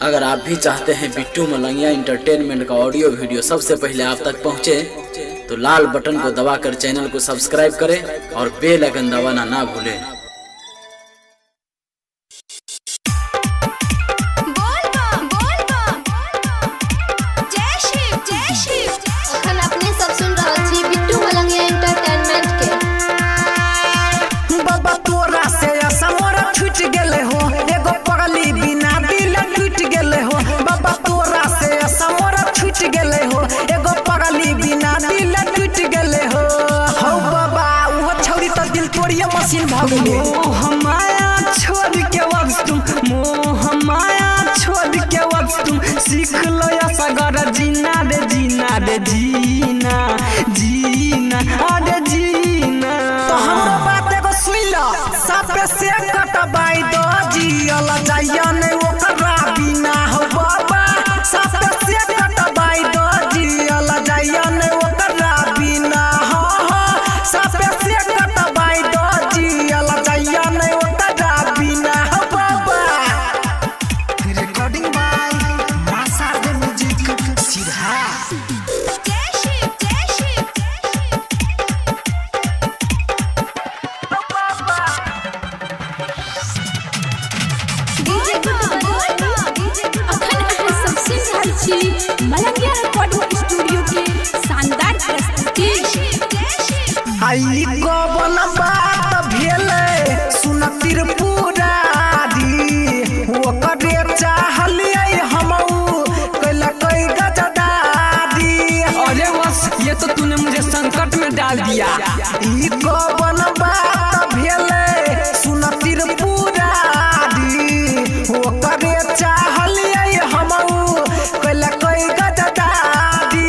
अगर आप भी चाहते हैं बिट्टू मलंगिया इंटरटेनमेंट का ऑडियो वीडियो सबसे पहले आप तक पहुंचे, तो लाल बटन को दबाकर चैनल को सब्सक्राइब करें और बेल आइकन दबाना ना भूलें। मोह माया छोड़ के वक्त तुम, मोह माया छोड़ के वक्त तुम सीख लो या सगर जीना रे जीना रे जीना जीना अरे जीना। तो हमरो बात एगो सुन लो, सापे से कटबाई दो जियल जाइया ने ओकरा बिना हो बाबा। सापे से कटबाई दो जियल जाइया ने ओकरा बिना हो हो। सापे से कटबाई दो जियल जाइया ने ओकरा बिना हो बाबा। Recording by Masa the music Siraha. Malangiya recording studio के शानदार प्रस्तुति। आई कौन बात भेले सुन त्रिपुरारी, ओकरे चाहलिए हमऊ कैला कई गजदारी। अरे बस ये तो तूने मुझे संकट में डाल दिया। ई कौन बात भेले सुन त्रिपुरारी, ओकरे चाहलिए हमऊ कैला कई गजदारी।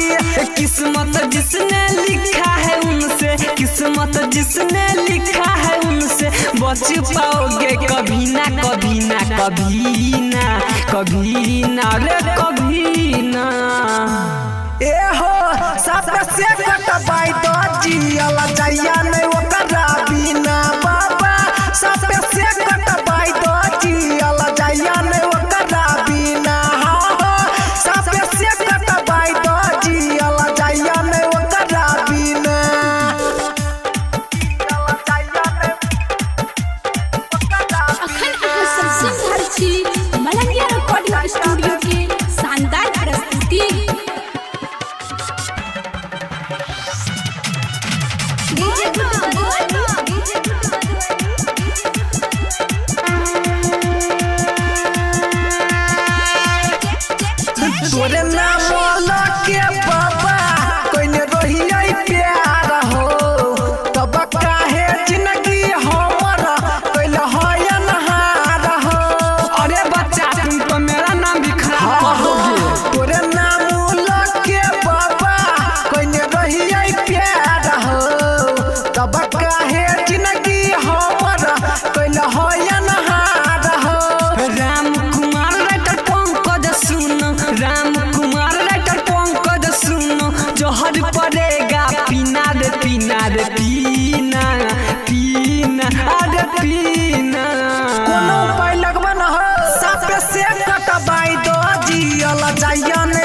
किस्मत जिसने लिखा है उनसे, किस्मत जिसने लिखा है उनसे बच पाओगे कभी ना कभी ना कभी ना कभी ना रे कभी ना। ए हो सापे से कटबाई दो जियल जाइया ने ओकरा बिना बाबा। सापे से कटबाई दो जियल जाइया ने ओकरा बिना हो हो। सापे से कटबाई दो जियल जाइया ने ओकरा बिना। मलंगिया रिकॉर्डिंग स्टूडियो के शानदार प्रस्तुति। तोरे नाम के बाबा कोई ने रही प्यार हो, तब काहे जिंदगी हमर कैल है नहार हो। अरे बच्चा तुम तो मेरा नाम भी खराब करोगे। तोरे नाम के बाबा कोई ने रही प्यार हो, तब काहे जिंदगी हमर कैल है नहार हो। राम कुमार राइटर पंकज सुनो, राम कुमार राइटर पंकज सुनो, जोहर पड़ेगा पीना रे पीना रे पीना पीना अरे पीना। कोनो उपाय लगबन हो, सापे से कटबाई दो जियल जाइया ने